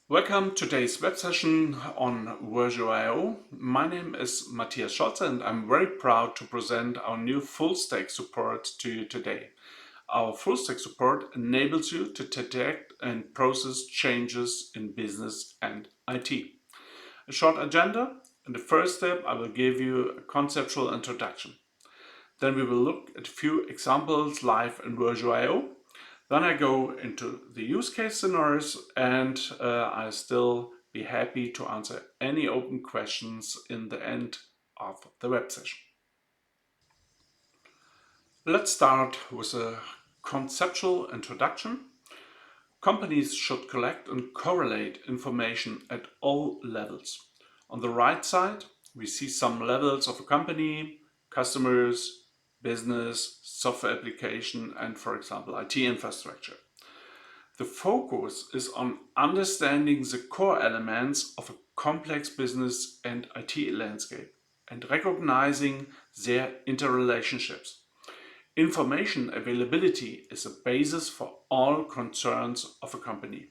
Welcome to today's web session on Versio. My name is Matthias Scholze and I'm very proud to present our new FullStack support to you today. Our FullStack support enables you to detect and process changes in business and IT. A short agenda. In the first step, I will give you a conceptual introduction. Then we will look at a few examples live in Versio. Then I go into the use case scenarios and I'll still be happy to answer any open questions in the end of the web session. Let's start with a conceptual introduction. Companies should collect and correlate information at all levels. On the right side, we see some levels of a company: customers, business, software application, and for example, IT infrastructure. The focus is on understanding the core elements of a complex business and IT landscape and recognizing their interrelationships. Information availability is a basis for all concerns of a company.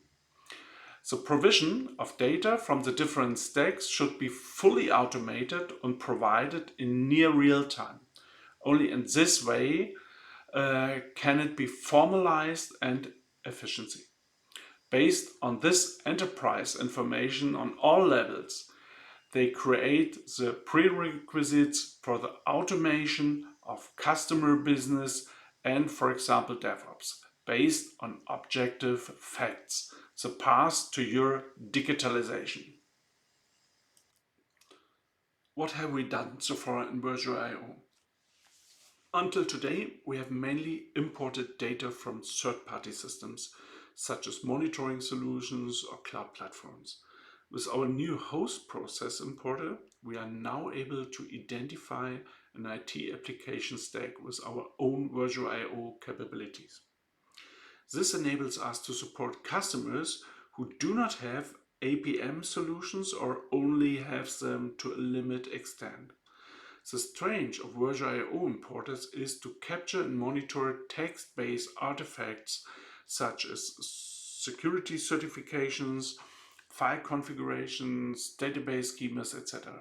The provision of data from the different stacks should be fully automated and provided in near real time. Only in this way can it be formalized and efficiency. Based on this enterprise information on all levels, they create the prerequisites for the automation of customer business and, for example, DevOps, based on objective facts, the path to your digitalization. What have we done so far in Versio.io? Until today, we have mainly imported data from third-party systems, such as monitoring solutions or cloud platforms. With our new host process importer, we are now able to identify an IT application stack with our own Versio.io capabilities. This enables us to support customers who do not have APM solutions or only have them to a limited extent. The strength of Versio.io importers is to capture and monitor text-based artifacts such as security certifications, file configurations, database schemas, etc.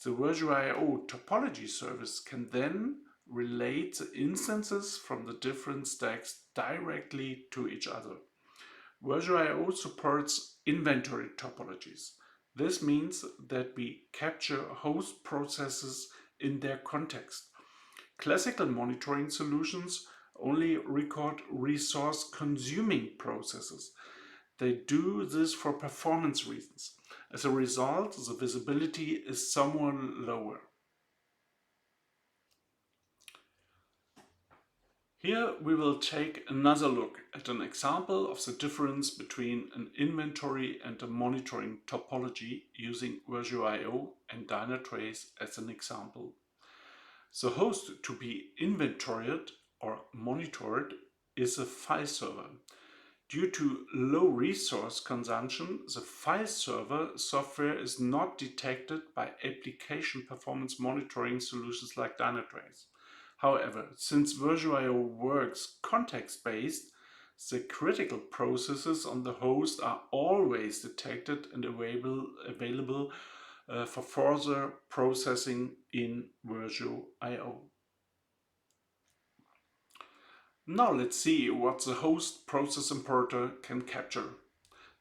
The Versio.io topology service can then relate the instances from the different stacks directly to each other. Versio.io supports inventory topologies. This means that we capture host processes in their context. Classical monitoring solutions only record resource-consuming processes. They do this for performance reasons. As a result, the visibility is somewhat lower. Here we will take another look at an example of the difference between an inventory and a monitoring topology using Versio.io and Dynatrace as an example. The host to be inventoried or monitored is a file server. Due to low resource consumption, the file server software is not detected by application performance monitoring solutions like Dynatrace. However, since Versio.io works context-based, the critical processes on the host are always detected and available for further processing in Versio.io. Now let's see what the host process importer can capture.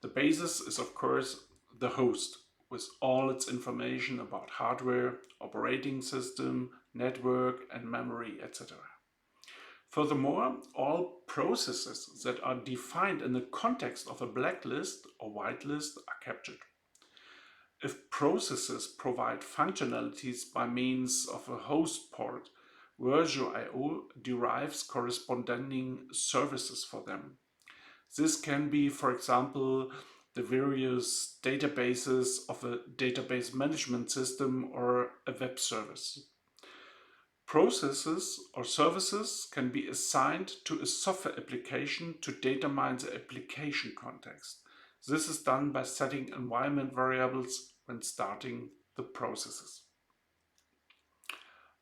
The basis is of course the host, with all its information about hardware, operating system, network and memory, etc. Furthermore, all processes that are defined in the context of a blacklist or whitelist are captured. If processes provide functionalities by means of a host port, Versio.io derives corresponding services for them. This can be, for example, the various databases of a database management system or a web service. Processes or services can be assigned to a software application to data mine the application context. This is done by setting environment variables when starting the processes.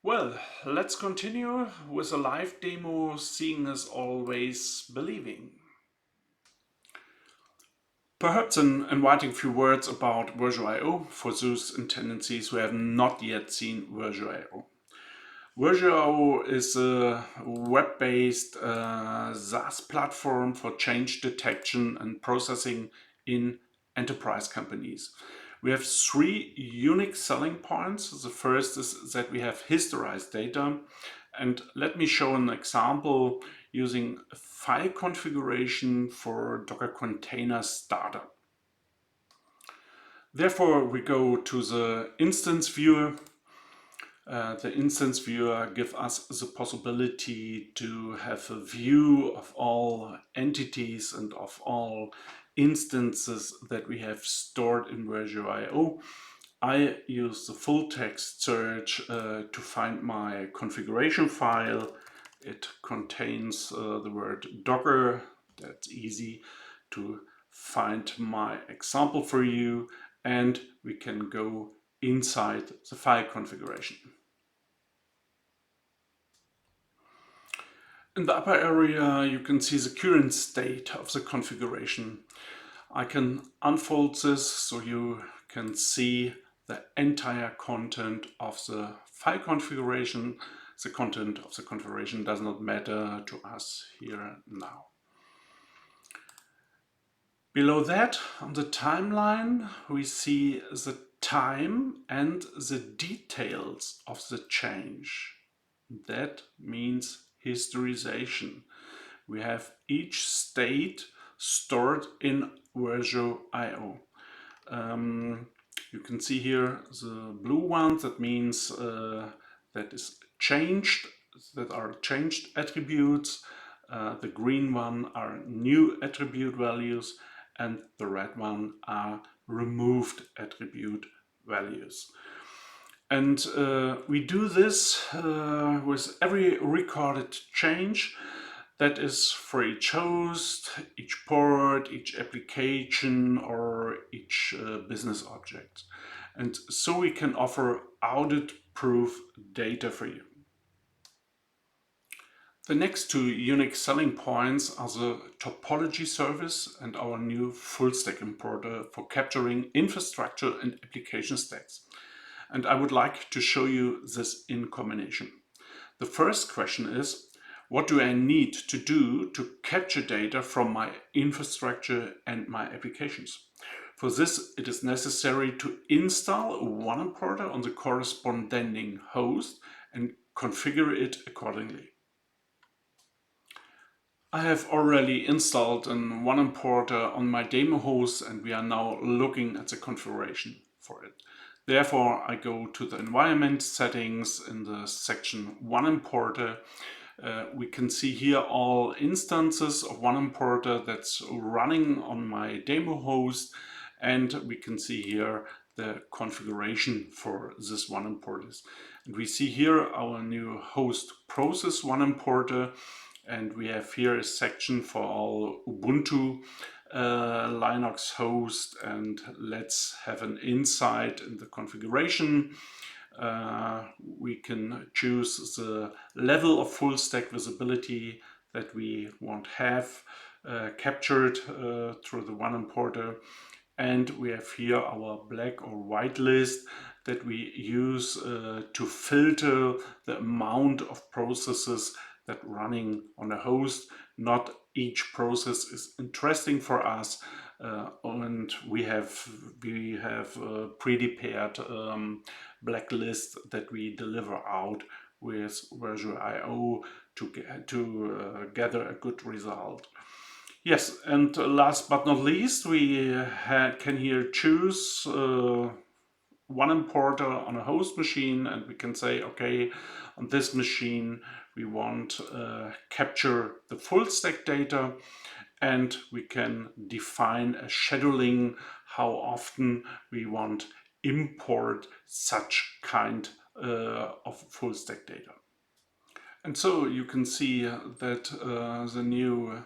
Well, let's continue with a live demo, seeing is always believing. Perhaps inviting a few words about Versio.io for those in tendencies who have not yet seen Versio.io. Versio is a web-based SaaS platform for change detection and processing in enterprise companies. We have three unique selling points. The first is that we have historized data. And let me show an example using a file configuration for Docker container startup. Therefore, we go to the instance viewer. The instance viewer gives us the possibility to have a view of all entities and of all instances that we have stored in Versio.io. I use the full text search to find my configuration file. It contains the word Docker. That's easy to find my example for you, and we can go inside the file configuration. In the upper area, you can see the current state of the configuration. I can unfold this so you can see the entire content of the file configuration. The content of the configuration does not matter to us here now. Below that, on the timeline, we see the time and the details of the change. That means historization. We have each state stored in Versio.io. You can see here the blue one, that means that is changed, that are changed attributes. The green one are new attribute values, and the red one are removed attribute values. And we do this with every recorded change. That is for each host, each port, each application, or each business object. And so we can offer audit-proof data for you. The next two unique selling points are the topology service and our new FullStack importer for capturing infrastructure and application stacks. And I would like to show you this in combination. The first question is, what do I need to do to capture data from my infrastructure and my applications? For this, it is necessary to install one importer on the corresponding host and configure it accordingly. I have already installed one importer on my demo host, and we are now looking at the configuration for it. Therefore, I go to the environment settings in the section one importer. We can see here all instances of one importer that's running on my demo host, and we can see here the configuration for this one importer. And we see here our new host process one importer, and we have here a section for all Ubuntu Linux host, and let's have an insight in the configuration. We can choose the level of full stack visibility that we want to have captured through the one importer, and we have here our black or white list that we use to filter the amount of processes that running on a host. Not each process is interesting for us, and we have a prepared blacklist that we deliver out with Versio.io to gather a good result. Yes, and last but not least, we can here choose one importer on a host machine, and we can say, okay, on this machine we want capture the full stack data, and we can define a scheduling how often we want import such kind of full stack data. And so you can see that the new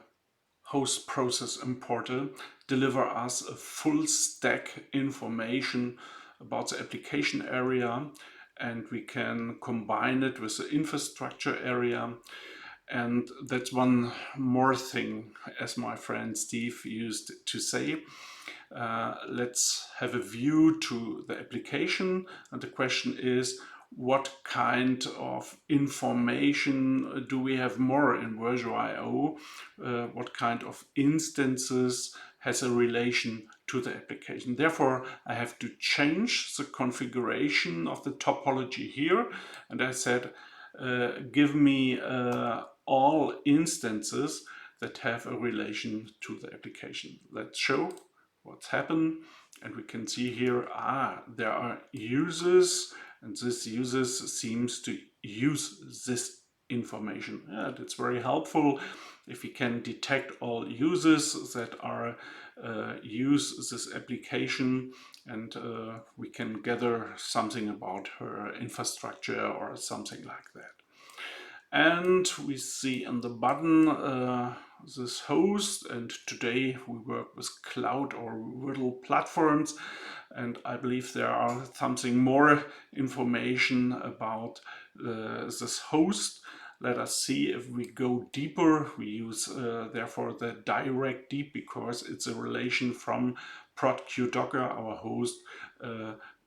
host process importer deliver us a full stack information about the application area, and we can combine it with the infrastructure area. And that's one more thing, as my friend Steve used to say. let's have a view to the application, and the question is, what kind of information do we have more in Versio.io? What kind of instances has a relation to the application? Therefore, I have to change the configuration of the topology here, and I said, give me all instances that have a relation to the application. Let's show what's happened, and we can see here, there are users, and this users seems to use this information. That's very helpful if we can detect all users that are use this application, and we can gather something about her infrastructure or something like that. And we see in the button this host, and today we work with cloud or virtual platforms, and I believe there are something more information about this host. Let us see if we go deeper. We use therefore the direct deep because it's a relation from prod.q-docker, our host,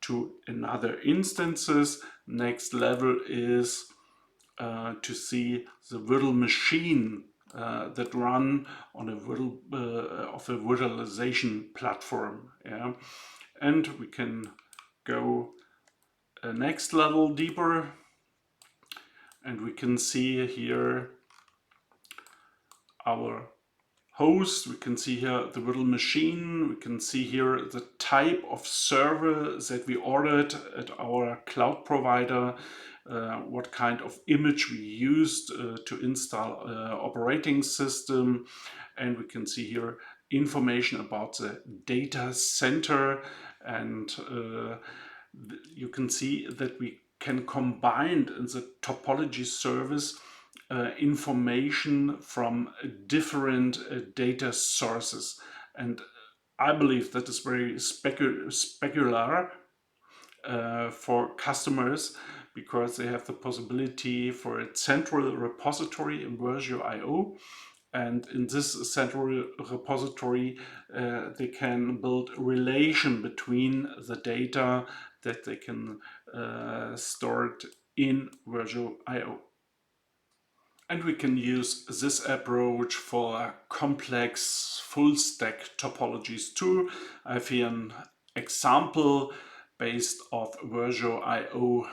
to another instances. Next level is to see the virtual machine that run on a virtualization platform. Yeah? And we can go a next level deeper, and we can see here our host, we can see here the virtual machine, we can see here the type of server that we ordered at our cloud provider, what kind of image we used to install operating system, and we can see here information about the data center, and you can see that we can combine in the topology service information from different data sources, and I believe that is very specular for customers, because they have the possibility for a central repository in Versio.io, and in this central repository they can build a relation between the data that they can store in Versio.io. And we can use this approach for complex full stack topologies too. I have here an example based off Versio.io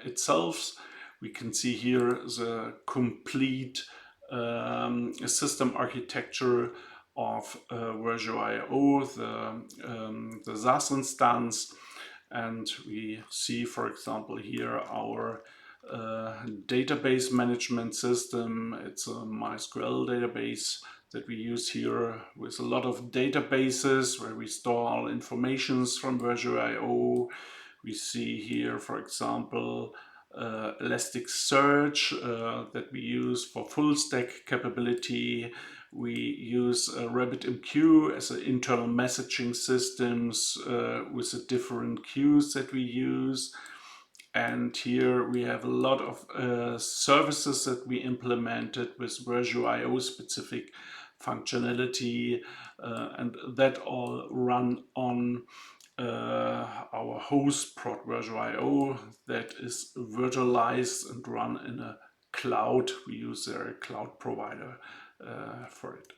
itself. We can see here the complete system architecture of Versio.io, the SaaS instance, and we see, for example, here our database management system. It's a MySQL database that we use here with a lot of databases where we store all informations from Versio.io. We see here, for example, Elasticsearch that we use for full stack capability. We use RabbitMQ as an internal messaging systems with the different queues that we use. And here we have a lot of services that we implemented with Versio.io specific functionality, and that all run on our host prod Versio.io that is virtualized and run in a cloud. We use their cloud provider for it.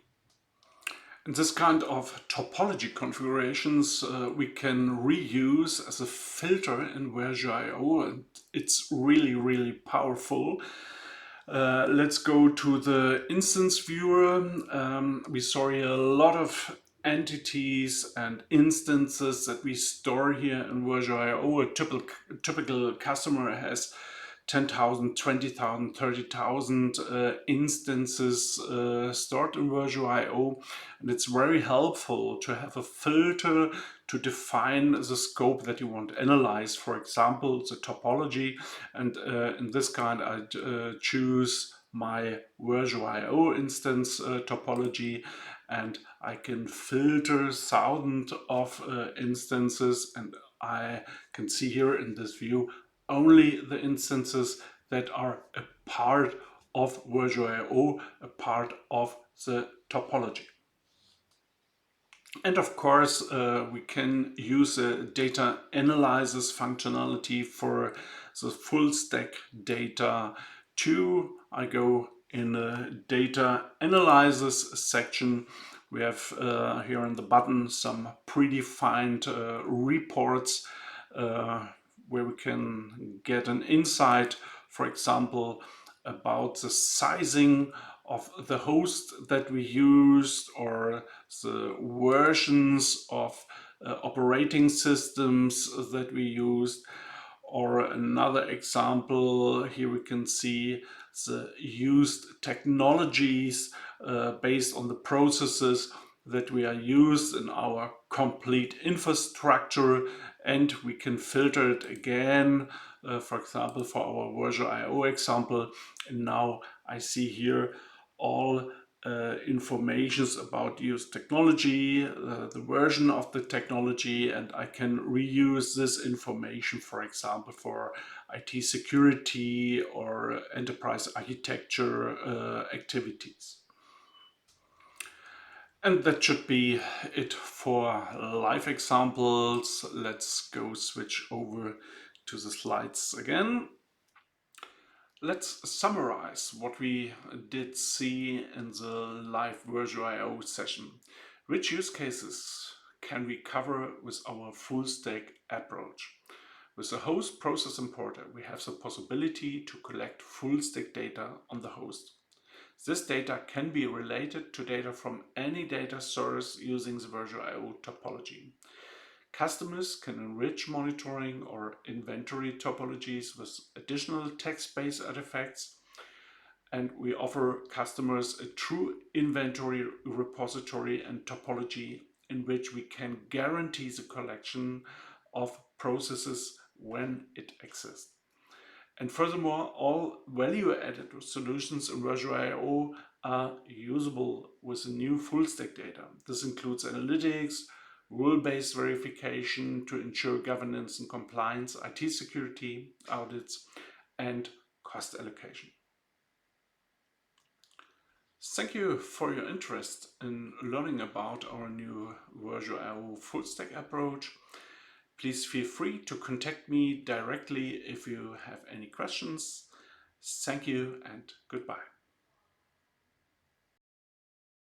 And this kind of topology configurations we can reuse as a filter in Versio.io, and it's really, really powerful. Let's go to the instance viewer. We store here a lot of entities and instances that we store here in Versio.io. A typical customer has 10,000, 20,000, 30,000 instances stored in Versio.io, and it's very helpful to have a filter to define the scope that you want to analyze. For example, the topology, and in this kind I choose my Versio.io instance topology, and I can filter thousands of instances, and I can see here in this view only the instances that are a part of Versio.io, a part of the topology. And of course, we can use a data analysis functionality for the full stack data too. I go in the data analysis section. We have here on the button some predefined reports where we can get an insight, for example, about the sizing of the host that we used or the versions of operating systems that we used. Or another example, here we can see the used technologies based on the processes that we are used in our complete infrastructure, and we can filter it again, for example, for our Versio example. And now I see here all informations about used technology, the version of the technology, and I can reuse this information, for example, for IT security or enterprise architecture activities. And that should be it for live examples. Let's go switch over to the slides again. Let's summarize what we did see in the live Versio session. Which use cases can we cover with our full stack approach? With the host process importer, we have the possibility to collect full stack data on the host. This data can be related to data from any data source using the Versio topology. Customers can enrich monitoring or inventory topologies with additional text-based artifacts, and we offer customers a true inventory repository and topology in which we can guarantee the collection of processes when it exists. And furthermore, all value-added solutions in Versio are usable with the new full stack data. This includes analytics, rule-based verification to ensure governance and compliance, IT security audits, and cost allocation. Thank you for your interest in learning about our new Versio full stack approach. Please feel free to contact me directly if you have any questions. Thank you and goodbye.